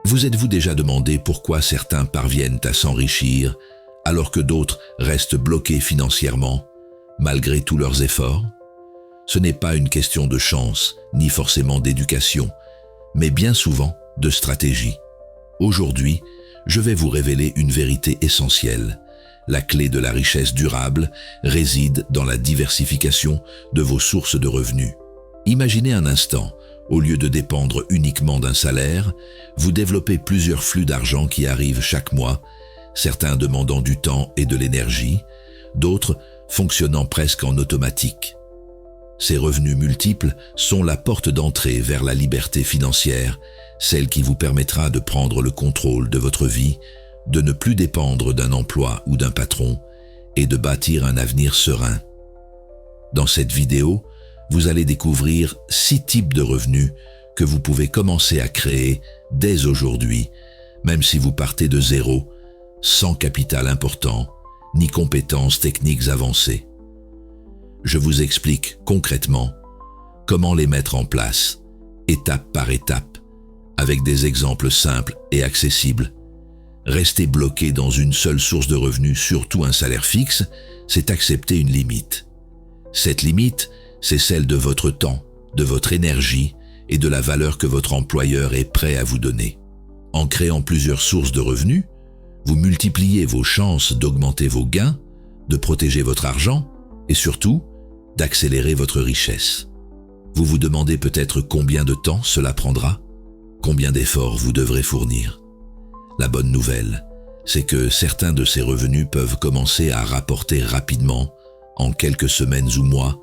Vous êtes-vous déjà demandé pourquoi certains parviennent à s'enrichir alors que d'autres restent bloqués financièrement, malgré tous leurs efforts? Ce n'est pas une question de chance, ni forcément d'éducation, mais bien souvent de stratégie. Aujourd'hui, je vais vous révéler une vérité essentielle. La clé de la richesse durable réside dans la diversification de vos sources de revenus. Imaginez un instant, au lieu de dépendre uniquement d'un salaire, vous développez plusieurs flux d'argent qui arrivent chaque mois, certains demandant du temps et de l'énergie, d'autres fonctionnant presque en automatique. Ces revenus multiples sont la porte d'entrée vers la liberté financière, celle qui vous permettra de prendre le contrôle de votre vie, de ne plus dépendre d'un emploi ou d'un patron et de bâtir un avenir serein. Dans cette vidéo, vous allez découvrir 6 types de revenus que vous pouvez commencer à créer dès aujourd'hui, même si vous partez de zéro, sans capital important, ni compétences techniques avancées. Je vous explique concrètement comment les mettre en place, étape par étape, avec des exemples simples et accessibles. Rester bloqué dans une seule source de revenus, surtout un salaire fixe, c'est accepter une limite. Cette limite, c'est celle de votre temps, de votre énergie et de la valeur que votre employeur est prêt à vous donner. En créant plusieurs sources de revenus, vous multipliez vos chances d'augmenter vos gains, de protéger votre argent et surtout, d'accélérer votre richesse. Vous vous demandez peut-être combien de temps cela prendra, combien d'efforts vous devrez fournir. La bonne nouvelle, c'est que certains de ces revenus peuvent commencer à rapporter rapidement, en quelques semaines ou mois,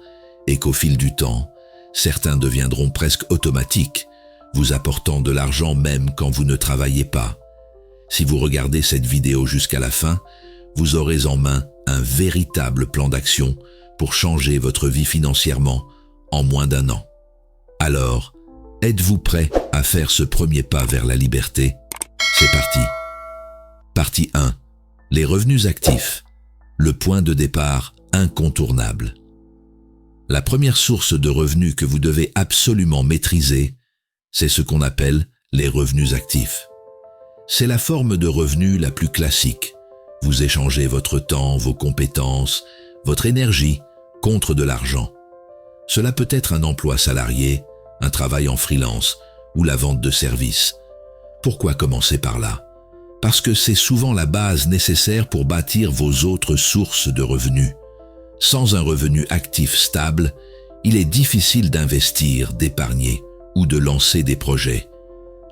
et qu'au fil du temps, certains deviendront presque automatiques, vous apportant de l'argent même quand vous ne travaillez pas. Si vous regardez cette vidéo jusqu'à la fin, vous aurez en main un véritable plan d'action pour changer votre vie financièrement en moins d'1 an. Alors, êtes-vous prêt à faire ce premier pas vers la liberté? C'est parti. Partie 1. Les revenus actifs. Le point de départ incontournable. La première source de revenus que vous devez absolument maîtriser, c'est ce qu'on appelle les revenus actifs. C'est la forme de revenu la plus classique. Vous échangez votre temps, vos compétences, votre énergie contre de l'argent. Cela peut être un emploi salarié, un travail en freelance ou la vente de services. Pourquoi commencer par là? Parce que c'est souvent la base nécessaire pour bâtir vos autres sources de revenus. Sans un revenu actif stable, il est difficile d'investir, d'épargner ou de lancer des projets.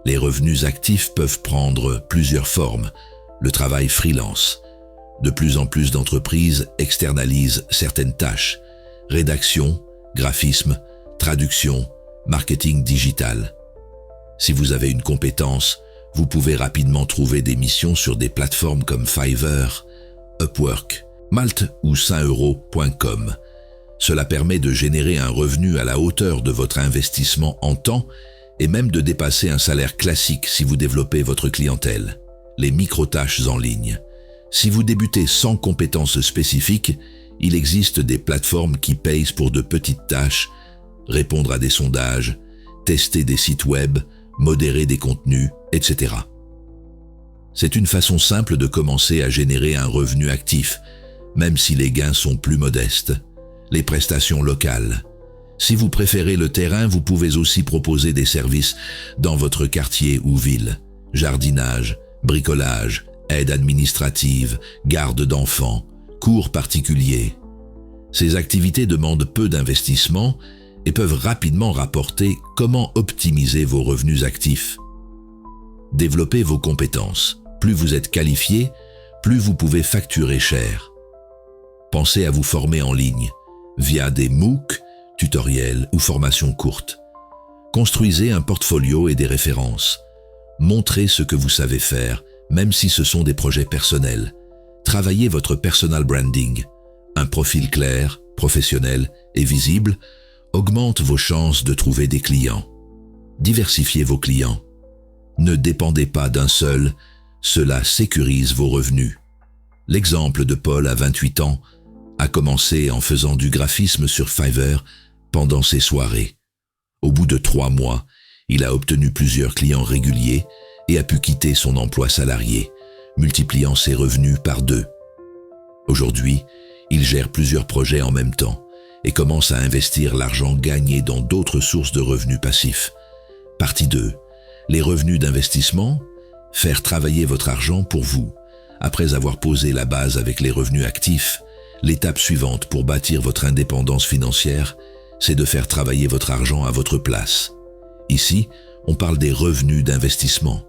Les revenus actifs peuvent prendre plusieurs formes. Le travail freelance. De plus en plus d'entreprises externalisent certaines tâches. Rédaction, graphisme, traduction, marketing digital. Si vous avez une compétence, vous pouvez rapidement trouver des missions sur des plateformes comme Fiverr, Upwork, Malte ou 5euros.com. Cela permet de générer un revenu à la hauteur de votre investissement en temps et même de dépasser un salaire classique si vous développez votre clientèle. Les micro-tâches en ligne. Si vous débutez sans compétences spécifiques, il existe des plateformes qui payent pour de petites tâches, répondre à des sondages, tester des sites web, modérer des contenus, etc. C'est une façon simple de commencer à générer un revenu actif, même si les gains sont plus modestes. Les prestations locales. Si vous préférez le terrain, vous pouvez aussi proposer des services dans votre quartier ou ville. Jardinage, bricolage, aide administrative, garde d'enfants, cours particuliers. Ces activités demandent peu d'investissement et peuvent rapidement rapporter comment optimiser vos revenus actifs. Développez vos compétences. Plus vous êtes qualifié, plus vous pouvez facturer cher. Pensez à vous former en ligne, via des MOOC, tutoriels ou formations courtes. Construisez un portfolio et des références. Montrez ce que vous savez faire, même si ce sont des projets personnels. Travaillez votre personal branding. Un profil clair, professionnel et visible augmente vos chances de trouver des clients. Diversifiez vos clients. Ne dépendez pas d'un seul, cela sécurise vos revenus. L'exemple de Paul à 28 ans a commencé en faisant du graphisme sur Fiverr pendant ses soirées. Au bout de 3 mois, il a obtenu plusieurs clients réguliers et a pu quitter son emploi salarié, multipliant ses revenus par 2. Aujourd'hui, il gère plusieurs projets en même temps et commence à investir l'argent gagné dans d'autres sources de revenus passifs. Partie 2. Les revenus d'investissement. Faire travailler votre argent pour vous. Après avoir posé la base avec les revenus actifs, l'étape suivante pour bâtir votre indépendance financière, c'est de faire travailler votre argent à votre place. Ici, on parle des revenus d'investissement.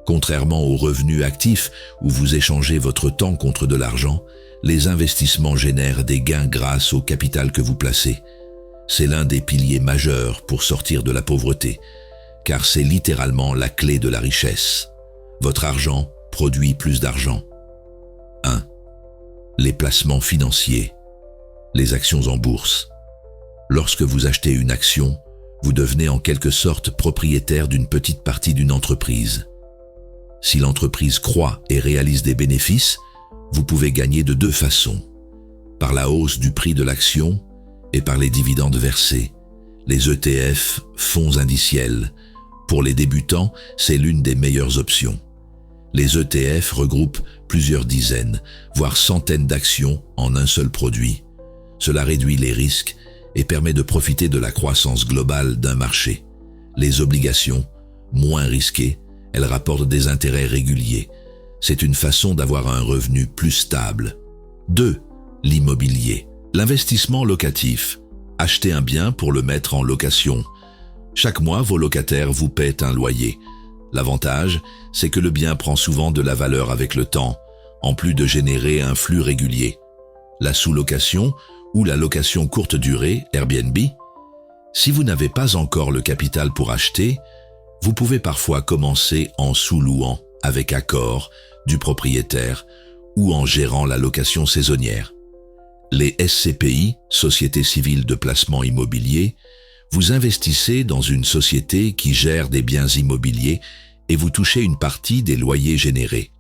Contrairement aux revenus actifs où vous échangez votre temps contre de l'argent, les investissements génèrent des gains grâce au capital que vous placez. C'est l'un des piliers majeurs pour sortir de la pauvreté, car c'est littéralement la clé de la richesse. Votre argent produit plus d'argent. 1. Les placements financiers. Les actions en bourse. Lorsque vous achetez une action, vous devenez en quelque sorte propriétaire d'une petite partie d'une entreprise. Si l'entreprise croît et réalise des bénéfices, vous pouvez gagner de 2 façons. Par la hausse du prix de l'action et par les dividendes versés. Les ETF, fonds indiciels. Pour les débutants, c'est l'une des meilleures options. Les ETF regroupent plusieurs dizaines, voire centaines d'actions en un seul produit. Cela réduit les risques et permet de profiter de la croissance globale d'un marché. Les obligations, moins risquées, elles rapportent des intérêts réguliers. C'est une façon d'avoir un revenu plus stable. 2. L'immobilier. L'investissement locatif. Achetez un bien pour le mettre en location. Chaque mois, vos locataires vous paient un loyer. L'avantage, c'est que le bien prend souvent de la valeur avec le temps, en plus de générer un flux régulier. La sous-location ou la location courte durée, Airbnb. Si vous n'avez pas encore le capital pour acheter, vous pouvez parfois commencer en sous-louant, avec accord du propriétaire ou en gérant la location saisonnière. Les SCPI, Sociétés civiles de placement immobilier, vous investissez dans une société qui gère des biens immobiliers et vous touchez une partie des loyers générés.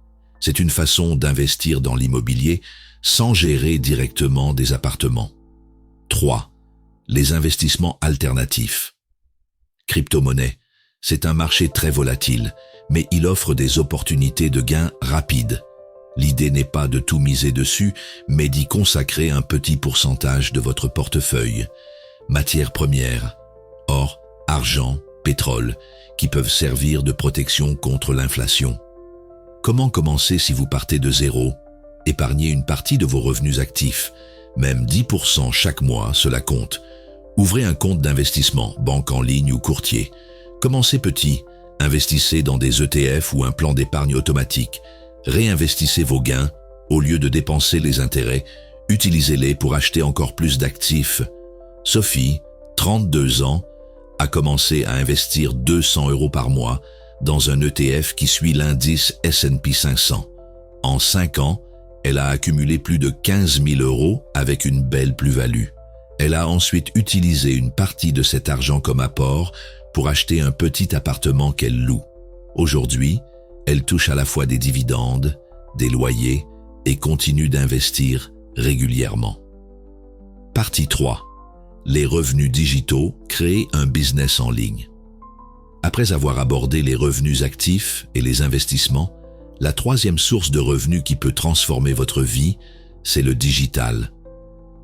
C'est une façon d'investir dans l'immobilier sans gérer directement des appartements. 3. Les investissements alternatifs. Crypto-monnaie. C'est un marché très volatile, mais il offre des opportunités de gains rapides. L'idée n'est pas de tout miser dessus, mais d'y consacrer un petit pourcentage de votre portefeuille. Matières premières, or, argent, pétrole, qui peuvent servir de protection contre l'inflation. Comment commencer si vous partez de zéro? Épargnez une partie de vos revenus actifs. Même 10% chaque mois, cela compte. Ouvrez un compte d'investissement, banque en ligne ou courtier. Commencez petit, investissez dans des ETF ou un plan d'épargne automatique. Réinvestissez vos gains, au lieu de dépenser les intérêts, utilisez-les pour acheter encore plus d'actifs. Sophie, 32 ans, a commencé à investir 200 € par mois dans un ETF qui suit l'indice S&P 500. En 5 ans, elle a accumulé plus de 15 000 € avec une belle plus-value. Elle a ensuite utilisé une partie de cet argent comme apport pour acheter un petit appartement qu'elle loue. Aujourd'hui, elle touche à la fois des dividendes, des loyers et continue d'investir régulièrement. Partie 3. Les revenus digitaux, créer un business en ligne. Après avoir abordé les revenus actifs et les investissements, la troisième source de revenus qui peut transformer votre vie, c'est le digital.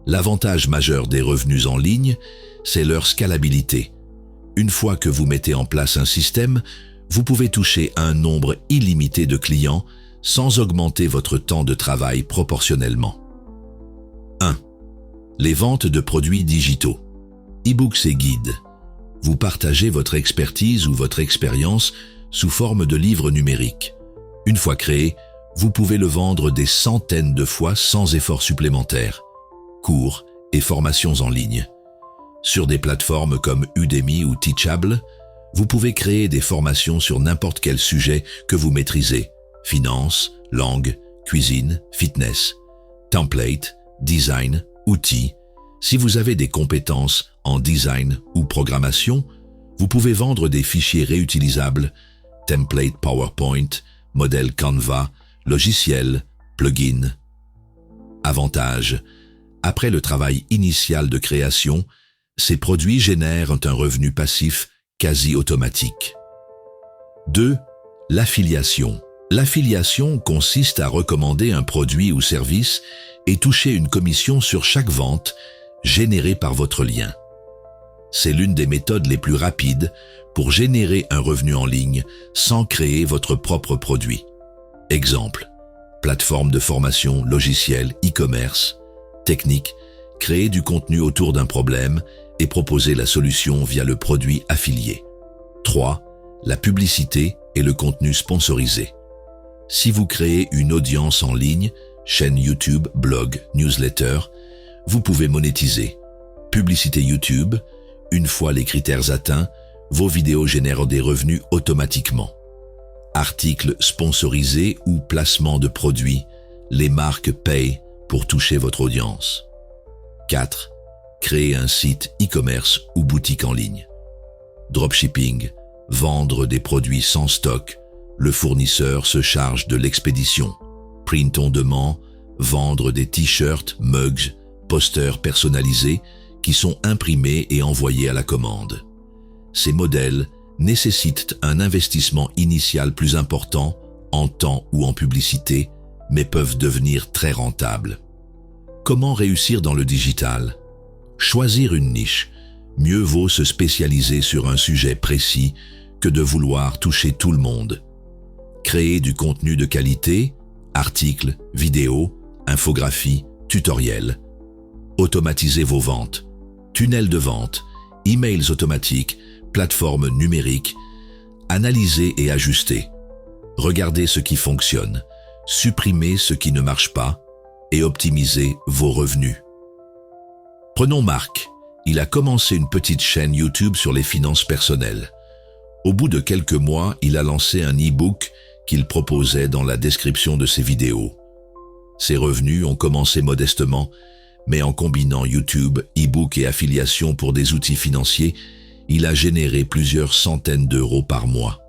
L'avantage majeur des revenus en ligne, c'est leur scalabilité. Une fois que vous mettez en place un système, vous pouvez toucher un nombre illimité de clients sans augmenter votre temps de travail proportionnellement. 1. Les ventes de produits digitaux. E-books et guides. Vous partagez votre expertise ou votre expérience sous forme de livres numériques. Une fois créé, vous pouvez le vendre des centaines de fois sans effort supplémentaire. Cours et formations en ligne. Sur des plateformes comme Udemy ou Teachable, vous pouvez créer des formations sur n'importe quel sujet que vous maîtrisez. Finance, langue, cuisine, fitness, template, design, outils. Si vous avez des compétences en design ou programmation, vous pouvez vendre des fichiers réutilisables, template PowerPoint, modèle Canva, logiciels, plugins. Avantage. Après le travail initial de création, ces produits génèrent un revenu passif quasi automatique. 2. L'affiliation. L'affiliation consiste à recommander un produit ou service et toucher une commission sur chaque vente générée par votre lien. C'est l'une des méthodes les plus rapides pour générer un revenu en ligne sans créer votre propre produit. Exemple, plateforme de formation, logiciel, e-commerce, technique, créer du contenu autour d'un problème et proposer la solution via le produit affilié. 3. La publicité et le contenu sponsorisé. Si vous créez une audience en ligne, chaîne YouTube, blog, newsletter, vous pouvez monétiser. Publicité YouTube, une fois les critères atteints, vos vidéos génèrent des revenus automatiquement. Articles sponsorisés ou placement de produits, les marques payent pour toucher votre audience. 4. Créer un site e-commerce ou boutique en ligne. Dropshipping, vendre des produits sans stock, le fournisseur se charge de l'expédition. Print on demand, vendre des t-shirts, mugs, posters personnalisés qui sont imprimés et envoyés à la commande. Ces modèles nécessitent un investissement initial plus important en temps ou en publicité, mais peuvent devenir très rentables. Comment réussir dans le digital? Choisir une niche. Mieux vaut se spécialiser sur un sujet précis que de vouloir toucher tout le monde. Créer du contenu de qualité, articles, vidéos, infographies, tutoriels. Automatiser vos ventes. Tunnels de vente, emails automatiques, plateformes numériques. Analyser et ajuster. Regardez ce qui fonctionne. Supprimez ce qui ne marche pas et optimisez vos revenus. Prenons Marc. Il a commencé une petite chaîne YouTube sur les finances personnelles. Au bout de quelques mois, il a lancé un e-book qu'il proposait dans la description de ses vidéos. Ses revenus ont commencé modestement, mais en combinant YouTube, e-book et affiliation pour des outils financiers, il a généré plusieurs centaines d'euros par mois.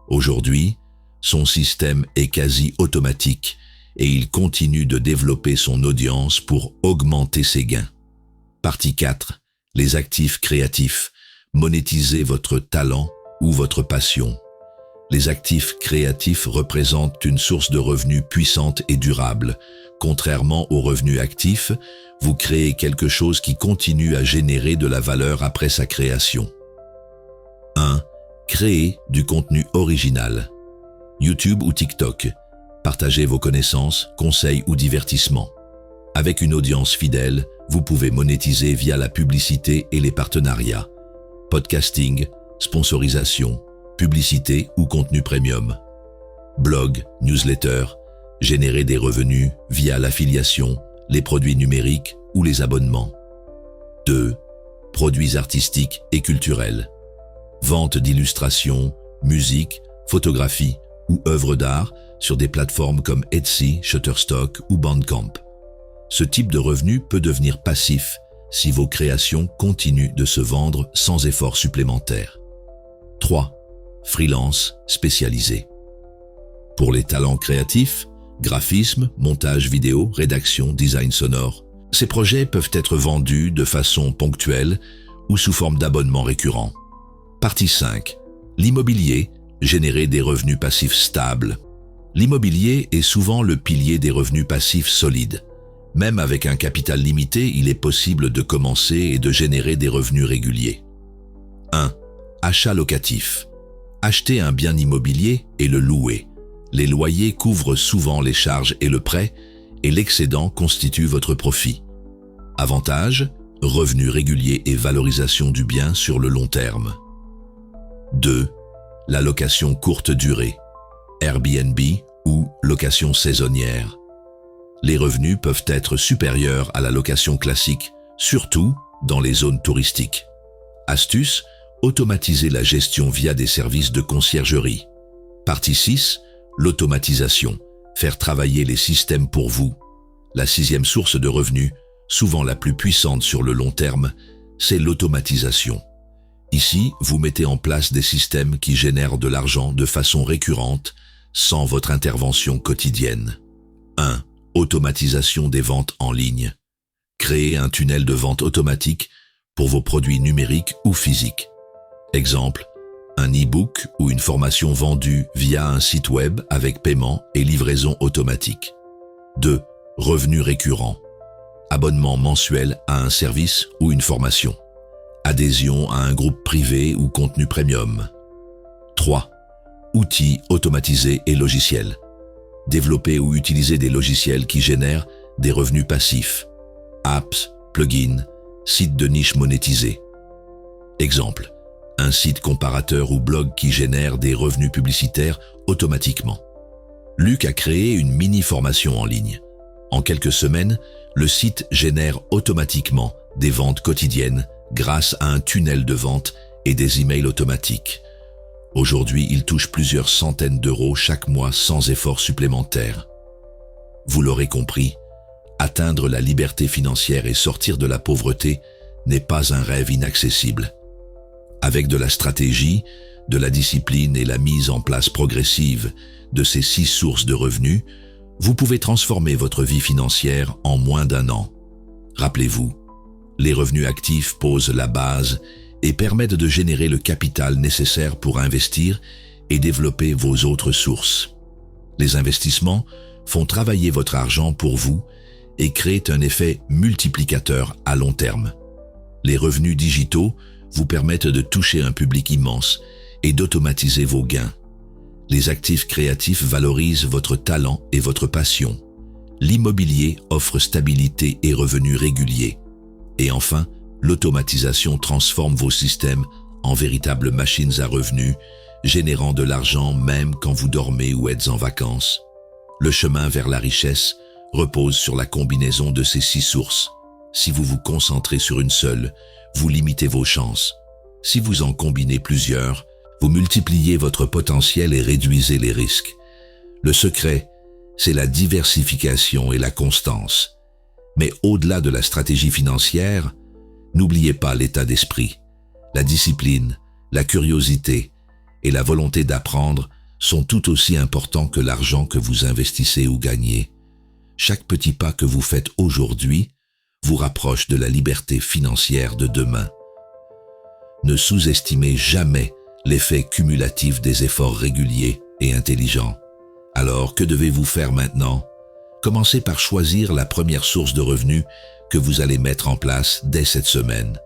Aujourd'hui, son système est quasi automatique et il continue de développer son audience pour augmenter ses gains. Partie 4. Les actifs créatifs. Monétisez votre talent ou votre passion. Les actifs créatifs représentent une source de revenus puissante et durable. Contrairement aux revenus actifs, vous créez quelque chose qui continue à générer de la valeur après sa création. 1. Créer du contenu original. YouTube ou TikTok. Partagez vos connaissances, conseils ou divertissements. Avec une audience fidèle, vous pouvez monétiser via la publicité et les partenariats. Podcasting, sponsorisation, publicité ou contenu premium. Blog, newsletter, générer des revenus via l'affiliation, les produits numériques ou les abonnements. 2. Produits artistiques et culturels. Vente d'illustrations, musique, photographie ou œuvres d'art sur des plateformes comme Etsy, Shutterstock ou Bandcamp. Ce type de revenu peut devenir passif si vos créations continuent de se vendre sans effort supplémentaire. 3. Freelance spécialisé. Pour les talents créatifs, graphisme, montage vidéo, rédaction, design sonore, ces projets peuvent être vendus de façon ponctuelle ou sous forme d'abonnement récurrent. Partie 5. L'immobilier, générer des revenus passifs stables. L'immobilier est souvent le pilier des revenus passifs solides. Même avec un capital limité, il est possible de commencer et de générer des revenus réguliers. 1. Achat locatif. Acheter un bien immobilier et le louer. Les loyers couvrent souvent les charges et le prêt, et l'excédent constitue votre profit. Avantage, revenus réguliers et valorisation du bien sur le long terme. 2. La location courte durée. Airbnb ou location saisonnière. Les revenus peuvent être supérieurs à la location classique, surtout dans les zones touristiques. Astuce, automatiser la gestion via des services de conciergerie. Partie 6, l'automatisation, faire travailler les systèmes pour vous. La 6e source de revenus, souvent la plus puissante sur le long terme, c'est l'automatisation. Ici, vous mettez en place des systèmes qui génèrent de l'argent de façon récurrente, sans votre intervention quotidienne. 1. Automatisation des ventes en ligne. Créez un tunnel de vente automatique pour vos produits numériques ou physiques. Exemple, un e-book ou une formation vendue via un site web avec paiement et livraison automatique. 2. Revenus récurrents. Abonnement mensuel à un service ou une formation. Adhésion à un groupe privé ou contenu premium. 3. Outils automatisés et logiciels. Développer ou utiliser des logiciels qui génèrent des revenus passifs. Apps, plugins, sites de niche monétisés. Exemple, un site comparateur ou blog qui génère des revenus publicitaires automatiquement. Luc a créé une mini-formation en ligne. En quelques semaines, le site génère automatiquement des ventes quotidiennes grâce à un tunnel de vente et des emails automatiques. Aujourd'hui, il touche plusieurs centaines d'euros chaque mois sans effort supplémentaire. Vous l'aurez compris, atteindre la liberté financière et sortir de la pauvreté n'est pas un rêve inaccessible. Avec de la stratégie, de la discipline et la mise en place progressive de ces 6 sources de revenus, vous pouvez transformer votre vie financière en moins d'1 an. Rappelez-vous, les revenus actifs posent la base et permettent de générer le capital nécessaire pour investir et développer vos autres sources. Les investissements font travailler votre argent pour vous et créent un effet multiplicateur à long terme. Les revenus digitaux vous permettent de toucher un public immense et d'automatiser vos gains. Les actifs créatifs valorisent votre talent et votre passion. L'immobilier offre stabilité et revenus réguliers. Et enfin, l'automatisation transforme vos systèmes en véritables machines à revenus, générant de l'argent même quand vous dormez ou êtes en vacances. Le chemin vers la richesse repose sur la combinaison de ces 6 sources. Si vous vous concentrez sur une seule, vous limitez vos chances. Si vous en combinez plusieurs, vous multipliez votre potentiel et réduisez les risques. Le secret, c'est la diversification et la constance. Mais au-delà de la stratégie financière, n'oubliez pas l'état d'esprit. La discipline, la curiosité et la volonté d'apprendre sont tout aussi importants que l'argent que vous investissez ou gagnez. Chaque petit pas que vous faites aujourd'hui vous rapproche de la liberté financière de demain. Ne sous-estimez jamais l'effet cumulatif des efforts réguliers et intelligents. Alors, que devez-vous faire maintenant? Commencez par choisir la première source de revenus que vous allez mettre en place dès cette semaine.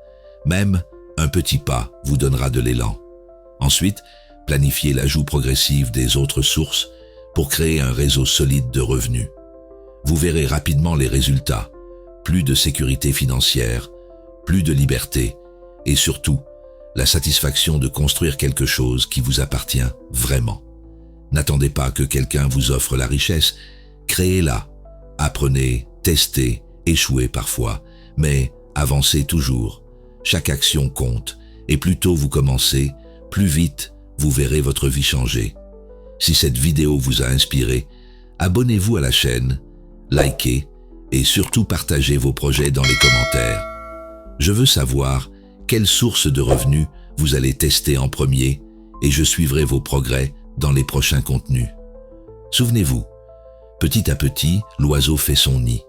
Même un petit pas vous donnera de l'élan. Ensuite, planifiez l'ajout progressif des autres sources pour créer un réseau solide de revenus. Vous verrez rapidement les résultats. Plus de sécurité financière, plus de liberté et surtout, la satisfaction de construire quelque chose qui vous appartient vraiment. N'attendez pas que quelqu'un vous offre la richesse, créez-la. Apprenez, testez, échouez parfois, mais avancez toujours. Chaque action compte, et plus tôt vous commencez, plus vite vous verrez votre vie changer. Si cette vidéo vous a inspiré, abonnez-vous à la chaîne, likez et surtout partagez vos projets dans les commentaires. Je veux savoir quelle source de revenus vous allez tester en premier et je suivrai vos progrès dans les prochains contenus. Souvenez-vous, petit à petit, l'oiseau fait son nid.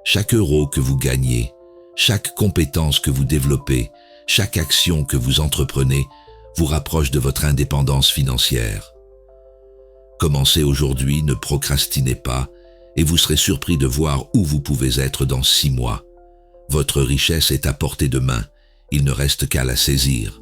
Chaque euro que vous gagnez, chaque compétence que vous développez, chaque action que vous entreprenez vous rapproche de votre indépendance financière. Commencez aujourd'hui, ne procrastinez pas et vous serez surpris de voir où vous pouvez être dans 6 mois. Votre richesse est à portée de main, il ne reste qu'à la saisir.